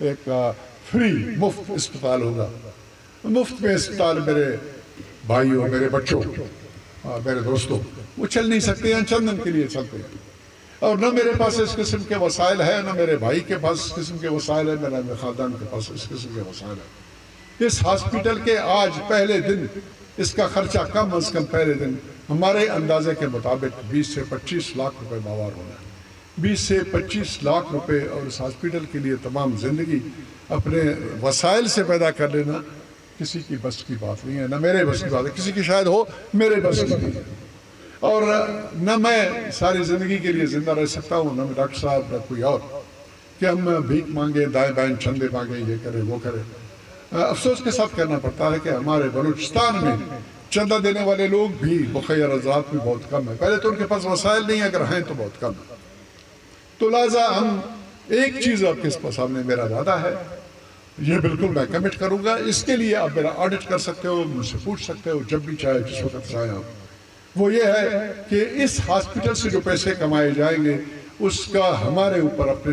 ایک فری مفت اسپتال ہوگا، مفت میں اسپتال میرے بھائیوں، میرے بچوں، میرے دوستوں، وہ چل نہیں سکتے ہیں، چند دن کے لیے چلتے ہیں، اور نہ میرے پاس اس قسم کے وسائل ہیں، نہ میرے بھائی کے پاس اس قسم کے وسائل ہیں، میرے خاندان کے پاس اس قسم کے وسائل ہیں۔ اس ہاسپٹل کے آج پہلے دن اس کا خرچہ کم از کم پہلے دن ہمارے اندازے کے مطابق 20 سے 25 لاکھ روپے ماوار ہونا ہے، 20 سے 25 لاکھ روپے، اور اس ہاسپٹل کے لیے تمام زندگی اپنے وسائل سے پیدا کر لینا کسی کی بس کی بات نہیں ہے، نہ میرے بس کی بات ہے، کسی کی شاید ہو، میرے بس کی نہیں ہے، اور نہ میں ساری زندگی کے لیے زندہ رہ سکتا ہوں، نہ میں ڈاکٹر صاحب، نہ کوئی اور، کہ ہم بھیک مانگے، دائیں بائیں چندے مانگے، یہ کرے وہ کرے۔ افسوس کے ساتھ کہنا پڑتا ہے کہ ہمارے بلوچستان میں چندہ دینے والے لوگ بھی مخیر حضرات بھی بہت کم ہیں، پہلے تو ان کے پاس وسائل نہیں، اگر ہیں تو بہت کم ہیں۔ تو لہٰذا ہم ایک چیز آپ کے سامنے میرا وعدہ ہے، یہ بالکل میں کمٹ کروں گا، اس کے لیے آپ میرا آڈٹ کر سکتے ہو، مجھ سے پوچھ سکتے ہو جب بھی چاہے، جس وقت چاہیں آپ، وہ یہ ہے کہ اس ہاسپٹل سے جو پیسے کمائے جائیں گے اس کا ہمارے اوپر، اپنے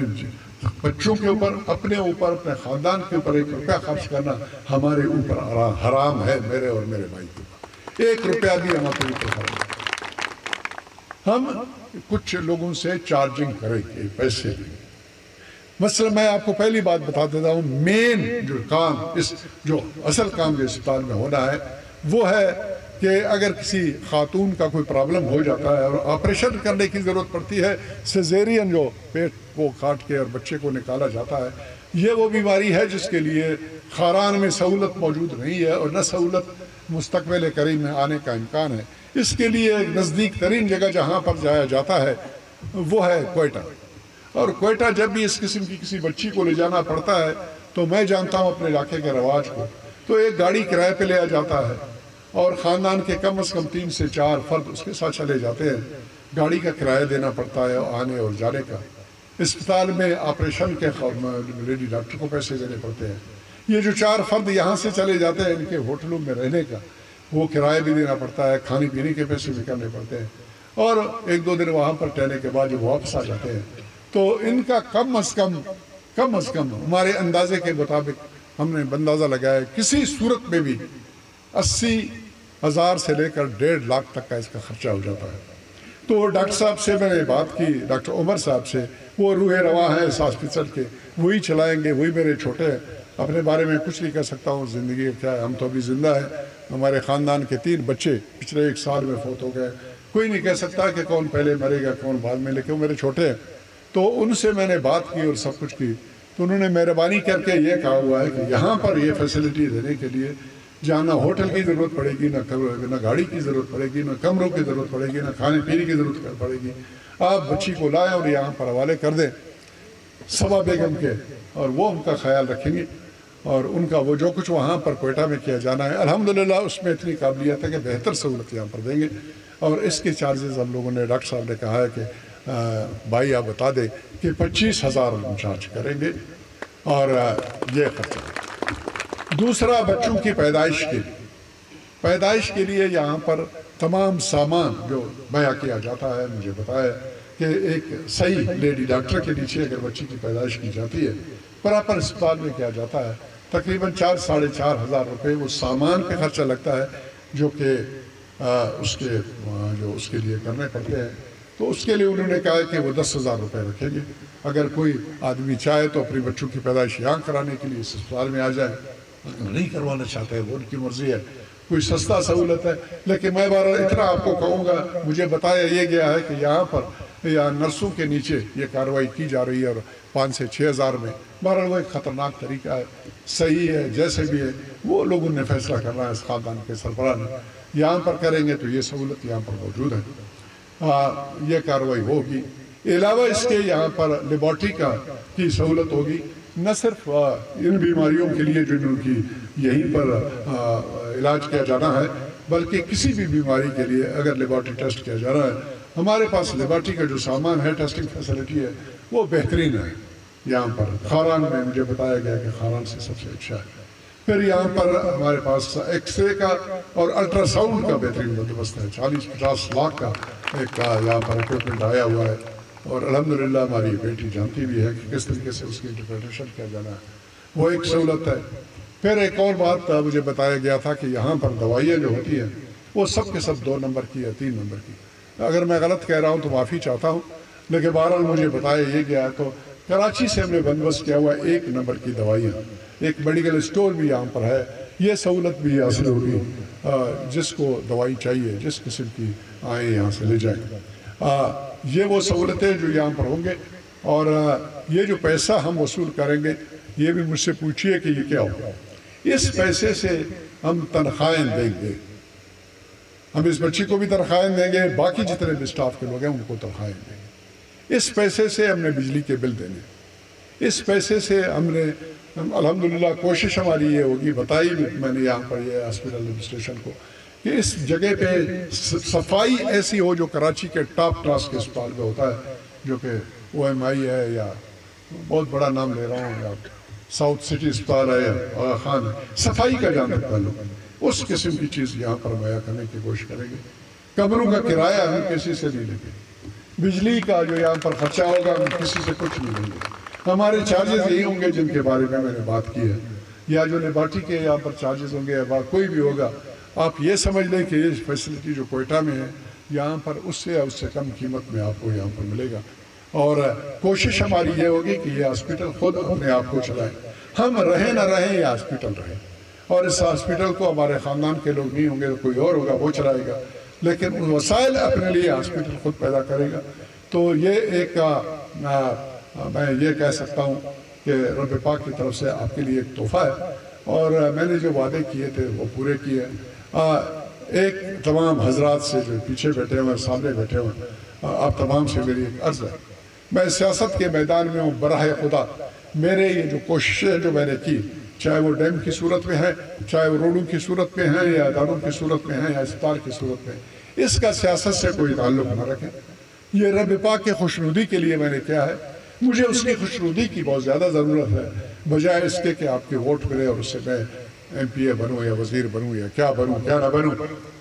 بچوں کے اوپر، اپنے اوپر، اپنے خاندان کے اوپر 1 روپیہ خرچ کرنا ہمارے اوپر حرام ہے، میرے اور میرے بھائی کے اوپر 1 روپیہ بھی ہمارے اوپر حرام ہے۔ ہم کچھ لوگوں سے چارجنگ کریں گے، پیسے دیں گے۔ مثلا میں آپ کو پہلی بات بتا دیتا ہوں، مین جو کام، جو اصل کام جو اسپتال میں ہونا ہے وہ ہے کہ اگر کسی خاتون کا کوئی پرابلم ہو جاتا ہے اور آپریشن کرنے کی ضرورت پڑتی ہے، سیزیرین جو پیٹ کو کاٹ کے اور بچے کو نکالا جاتا ہے، یہ وہ بیماری ہے جس کے لیے خاران میں سہولت موجود نہیں ہے، اور نہ سہولت مستقبل قریب میں آنے کا امکان ہے۔ اس کے لیے نزدیک ترین جگہ جہاں پر جایا جاتا ہے وہ ہے کوئٹہ، اور کوئٹہ جب بھی اس قسم کی کسی بچی کو لے جانا پڑتا ہے تو میں جانتا ہوں اپنے علاقے کے رواج کو، تو ایک گاڑی کرائے پہ لیا جاتا ہے، اور خاندان کے کم از کم 3 سے 4 فرد اس کے ساتھ چلے جاتے ہیں، گاڑی کا کرایہ دینا پڑتا ہے آنے اور جانے کا، اسپتال میں آپریشن کے لیڈی ڈاکٹر کو پیسے دینے پڑتے ہیں، یہ جو 4 فرد یہاں سے چلے جاتے ہیں ان کے ہوٹلوں میں رہنے کا وہ کرایہ بھی دینا پڑتا ہے، کھانے پینے کے پیسے بھی کرنے پڑتے ہیں، اور 1-2 دن وہاں پر ٹہلنے کے بعد جب واپس آ جاتے ہیں تو ان کا کم از کم ہمارے اندازے کے مطابق ہم نے اندازہ لگایا کسی صورت میں بھی 80,000 سے لے کر 1.5 لاکھ تک کا اس کا خرچہ ہو جاتا ہے۔ تو ڈاکٹر صاحب سے میں نے بات کی، ڈاکٹر عمر صاحب سے، وہ روح رواں ہیں اس ہاسپٹل کے، وہی چلائیں گے، وہی میرے چھوٹے ہیں، اپنے بارے میں کچھ نہیں کہہ سکتا ہوں، زندگی کیا ہے، ہم تو ابھی زندہ ہیں، ہمارے خاندان کے 3 بچے پچھلے 1 سال میں فوت ہو گئے، کوئی نہیں کہہ سکتا کہ کون پہلے مرے گا کون بعد میں، لیکن وہ میرے چھوٹے ہیں۔ تو ان سے میں نے بات کی اور سب کچھ کی، تو انہوں نے مہربانی کر کے یہ کہا ہوا ہے کہ یہاں پر یہ فیسلٹی دینے کے لیے جہاں نہ ہوٹل کی ضرورت پڑے گی، نہ گاڑی کی ضرورت پڑے گی، نہ کمروں کی ضرورت پڑے گی، نہ کھانے پینے کی ضرورت پڑے گی، آپ بچی کو لائیں اور یہاں پر حوالے کر دیں صبا بیگم کے، اور وہ ان کا خیال رکھیں گے، اور ان کا وہ جو کچھ وہاں پر کوئٹہ میں کیا جانا ہے الحمدللہ اس میں اتنی قابلیت ہے کہ بہتر سہولت یہاں پر دیں گے، اور اس کے چارجز ہم لوگوں نے، ڈاکٹر صاحب نے کہا ہے کہ بھائی آپ بتا دیں کہ 25,000 ہم چارج کریں گے، اور یہ خرچہ۔ دوسرا، بچوں کی پیدائش کے لیے یہاں پر تمام سامان جو مہیا کیا جاتا ہے، مجھے بتایا کہ ایک صحیح لیڈی ڈاکٹر کے نیچے اگر بچی کی پیدائش کی جاتی ہے، پراپر اسپتال میں کیا جاتا ہے، تقریباً 4-4.5 ہزار روپے وہ سامان پہ خرچہ لگتا ہے، جو کہ اس کے لیے کرنے پڑتے ہیں۔ تو اس کے لیے انہوں نے کہا کہ وہ 10,000 روپے رکھیں گے، اگر کوئی آدمی چاہے تو اپنی بچوں کی پیدائش یہاں کرانے کے لیے اس اسپتال میں آ جائے، اگر نہیں کروانا چاہتے وہ ان کی مرضی ہے، کوئی سستا سہولت ہے، لیکن میں بہرحال اتنا آپ کو کہوں گا، مجھے بتایا یہ گیا ہے کہ یہاں پر یا نرسوں کے نیچے یہ کارروائی کی جا رہی ہے، اور 5 سے 6 ہزار میں، بہرحال وہ ایک خطرناک طریقہ ہے، صحیح ہے جیسے بھی ہے، وہ لوگوں نے فیصلہ کرنا ہے، اس خاندان کے سربراہ نے، یہاں پر کریں گے تو یہ سہولت یہاں پر موجود ہے، یہ کارروائی ہوگی۔ علاوہ اس کے یہاں پر لیبارٹری کی سہولت ہوگی، نہ صرف ان بیماریوں کے لیے جن کی یہیں پر علاج کیا جانا ہے، بلکہ کسی بھی بیماری کے لیے اگر لیبارٹری ٹیسٹ کیا جا رہا ہے، ہمارے پاس لیبارٹری کا جو سامان ہے، ٹیسٹنگ فیسلٹی ہے، وہ بہترین ہے۔ یہاں پر خاران میں مجھے بتایا گیا کہ خاران سے سب سے اچھا ہے۔ پھر یہاں پر ہمارے پاس ایکس رے کا اور الٹرا ساؤنڈ کا بہترین بندوبست ہے، 40-50 لاکھ کا ایک یہاں پر اکوپمنٹ آیا ہوا ہے، اور الحمدللہ ہماری بیٹی جانتی بھی ہے کہ کس طریقے سے اس کی انٹرپریٹیشن کیا جانا ہے، وہ ایک سہولت ہے۔ پھر ایک اور بات مجھے بتایا گیا تھا کہ یہاں پر دوائیاں جو ہوتی ہیں وہ سب کے سب 2 نمبر کی یا 3 نمبر کی، اگر میں غلط کہہ رہا ہوں تو معافی چاہتا ہوں، لیکن بہرحال مجھے بتایا یہ گیا تو کراچی سے ہم نے بندوبست کیا ہوا 1 نمبر کی دوائیاں، ایک میڈیکل اسٹور بھی یہاں پر ہے، یہ سہولت بھی حاصل ہوگی، جس کو دوائی چاہیے جس قسم کی آئیں یہاں سے لے جائیں۔ یہ وہ سہولتیں جو یہاں پر ہوں گے، اور یہ جو پیسہ ہم وصول کریں گے یہ بھی مجھ سے پوچھئے کہ یہ کیا ہوگا۔ اس پیسے سے ہم تنخواہیں دیں گے، ہم اس بچی کو بھی تنخواہیں دیں گے، باقی جتنے بھی اسٹاف کے لوگ ہیں ان کو تنخواہیں دیں گے۔ اس پیسے سے ہم نے بجلی کے بل دینے، اس پیسے سے ہم نے الحمدللہ کوشش ہماری یہ ہوگی، بتائی بھی میں نے یہاں پر یہ ہاسپٹل ایڈمنسٹریشن کو، کہ اس جگہ پہ صفائی ایسی ہو جو کراچی کے ٹاپ کلاس کے اسپتال میں ہوتا ہے، جو کہ OMI ہے یا بہت بڑا نام لے رہا ہوں، یا ساؤتھ سٹی اسپتال ہے یا آغا خان ہے، صفائی کا جانب تعلق، اس قسم کی چیز یہاں پر مہیا کرنے کی کوشش کریں گے۔ کمروں کا کرایہ ہم کسی سے نہیں لیں گے، بجلی کا جو یہاں پر خرچہ ہوگا ہم کسی سے کچھ نہیں لیں گے، ہمارے چارجز یہی ہوں گے جن کے بارے میں نے بات کی ہے، یا جو لیبارٹری کے یہاں پر چارجز ہوں گے یا کوئی بھی ہوگا، آپ یہ سمجھ لیں کہ یہ فیسلٹی جو کوئٹہ میں ہے یہاں پر اس سے کم قیمت میں آپ کو یہاں پر ملے گا، اور کوشش ہماری یہ ہوگی کہ یہ ہاسپٹل خود اپنے آپ کو چلائے، ہم رہیں نہ رہیں یہ ہاسپٹل رہے، اور اس ہاسپٹل کو ہمارے خاندان کے لوگ نہیں ہوں گے تو کوئی اور ہوگا وہ چلائے گا، لیکن وسائل اپنے لیے ہاسپٹل خود پیدا کرے گا۔ تو یہ ایک میں یہ کہہ سکتا ہوں کہ رب پاک کی طرف سے آپ کے لیے ایک تحفہ ہے، اور میں نے جو وعدے کیے تھے وہ پورے کیے۔ ایک تمام حضرات سے جو پیچھے بیٹھے ہوئے سامنے بیٹھے ہوئے، آپ تمام سے میری ایک عرض ہے، میں سیاست کے میدان میں ہوں، براہ خدا میرے یہ جو کوششیں جو میں نے کی، چاہے وہ ڈیم کی صورت میں ہے، چاہے وہ روڈوں کی صورت میں ہیں، یا اداروں کی صورت میں ہیں، یا اسپتال کی صورت میں، اس کا سیاست سے کوئی تعلق نہ رکھیں۔ یہ رب پاک کے خوشنودی کے لیے میں نے کیا ہے، مجھے اس کی خوشنودی کی بہت زیادہ ضرورت ہے، بجائے اس کے کہ آپ کے ووٹ ملے اور اس سے میں MP بنوں یا وزیر بنوں یا کیا بنوں کیا نہ بنوں،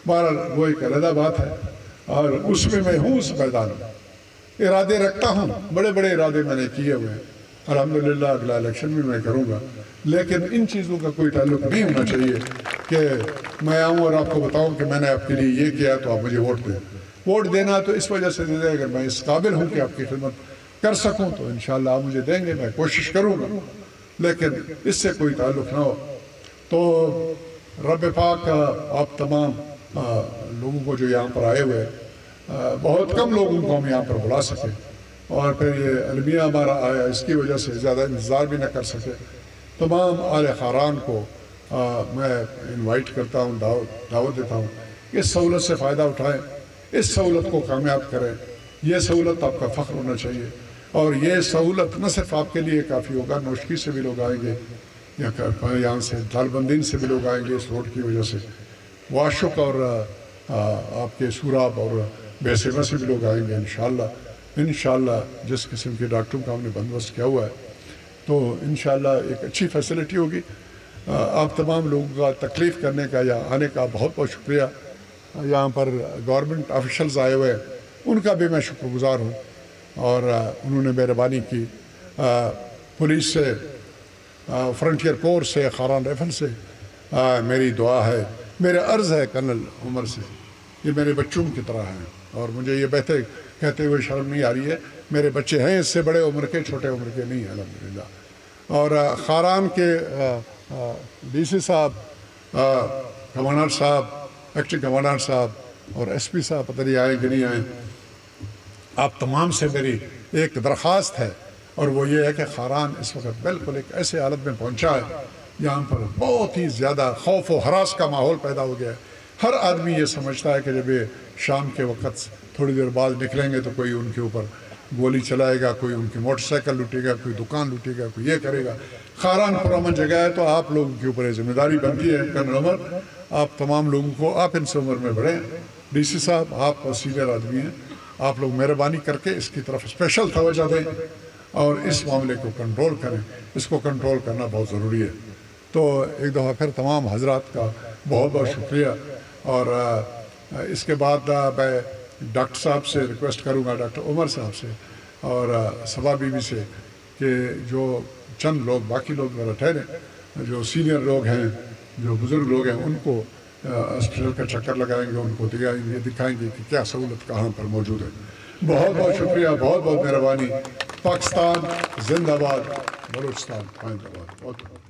بہرحال وہ ایک علیحدہ بات ہے، اور اس میں ہوں، اس میدان میں ارادے رکھتا ہوں، بڑے بڑے ارادے میں نے کیے ہوئے ہیں، الحمدللہ اگلا الیکشن بھی میں کروں گا، لیکن ان چیزوں کا کوئی تعلق نہیں ہونا چاہیے کہ میں آؤں اور آپ کو بتاؤں کہ میں نے آپ کے لیے یہ کیا تو آپ مجھے ووٹ دیں۔ ووٹ دینا تو اس وجہ سے دے دیں اگر میں اس قابل ہوں کہ آپ کی خدمت کر سکوں تو انشاءاللہ آپ مجھے دیں گے، میں کوشش کروں گا، لیکن اس سے کوئی تعلق نہ ہو۔ تو رب پاک آپ تمام لوگوں کو جو یہاں پر آئے ہوئے، بہت کم لوگوں کو ہم یہاں پر بلا سکے، اور پھر یہ المیہ ہمارا آیا اس کی وجہ سے زیادہ انتظار بھی نہ کر سکے، تمام آل خاران کو میں انوائٹ کرتا ہوں، دعوت دیتا ہوں، اس سہولت سے فائدہ اٹھائیں، اس سہولت کو کامیاب کریں، یہ سہولت آپ کا فخر ہونا چاہیے، اور یہ سہولت نہ صرف آپ کے لیے کافی ہوگا، نوشکی سے بھی لوگ آئیں گے، یہاں سے دال بندین سے بھی لوگ آئیں گے اس روڈ کی وجہ سے، واشک اور آپ کے سوراب اور بیسیمہ سے بھی لوگ آئیں گے انشاءاللہ جس قسم کے ڈاکٹروں کا ہم نے بندوبست کیا ہوا ہے، تو انشاءاللہ ایک اچھی فیسلٹی ہوگی۔ آپ تمام لوگوں کا تکلیف کرنے کا یا آنے کا بہت بہت شکریہ۔ یہاں پر گورنمنٹ آفیشلز آئے ہوئے ان کا بھی میں شکر گزار ہوں، اور انہوں نے مہربانی کی، پولیس سے، فرنٹیئر کور سے، خاران ریفل سے میری دعا ہے، میرے عرض ہے کرنل عمر سے، یہ میرے بچوں کی طرح ہیں، اور مجھے یہ کہتے ہوئے شرم نہیں آ رہی ہے، میرے بچے ہیں، اس سے بڑے عمر کے چھوٹے عمر کے نہیں ہیں الحمدللہ۔ اور خاران کے DC صاحب، کمانڈر صاحب، ایکٹنگ کمانڈر صاحب اور SP صاحب پتہ نہیں آئے کہ نہیں آئے، آپ تمام سے میری ایک درخواست ہے، اور وہ یہ ہے کہ خاران اس وقت بالکل ایک ایسے حالت میں پہنچا ہے، یہاں پر بہت ہی زیادہ خوف و ہراس کا ماحول پیدا ہو گیا ہے، ہر آدمی یہ سمجھتا ہے کہ جب یہ شام کے وقت تھوڑی دیر بعد نکلیں گے تو کوئی ان کے اوپر گولی چلائے گا، کوئی ان کی موٹر سائیکل لوٹے گا، کوئی دکان لوٹے گا، کوئی یہ کرے گا۔ خاران پرامن جگہ ہے تو آپ لوگوں کے اوپر یہ ذمہ داری بنتی ہے کرنل عمر، آپ تمام لوگوں کو، آپ ان سے عمر میں بڑھیں، DC صاحب آپ سینئر آدمی ہیں، آپ لوگ مہربانی کر کے اس کی طرف اسپیشل توجہ دیں اور اس معاملے کو کنٹرول کریں، اس کو کنٹرول کرنا بہت ضروری ہے۔ تو ایک دفعہ پھر تمام حضرات کا بہت بہت شکریہ، اور اس کے بعد میں ڈاکٹر صاحب سے ریکویسٹ کروں گا، ڈاکٹر عمر صاحب سے، اور صبا بی بی سے کہ جو چند لوگ باقی لوگ ذرا ٹھہریں، جو سینئر لوگ ہیں، جو بزرگ لوگ ہیں، ان کو ہاسپٹل کا چکر لگائیں گے، ان کو دکھائیں گے کہ کیا سہولت کہاں پر موجود ہے۔ بہت بہت شکریہ، بہت بہت مہربانی۔ پاکستان زندہ باد، بلوچستان آئندہ باد۔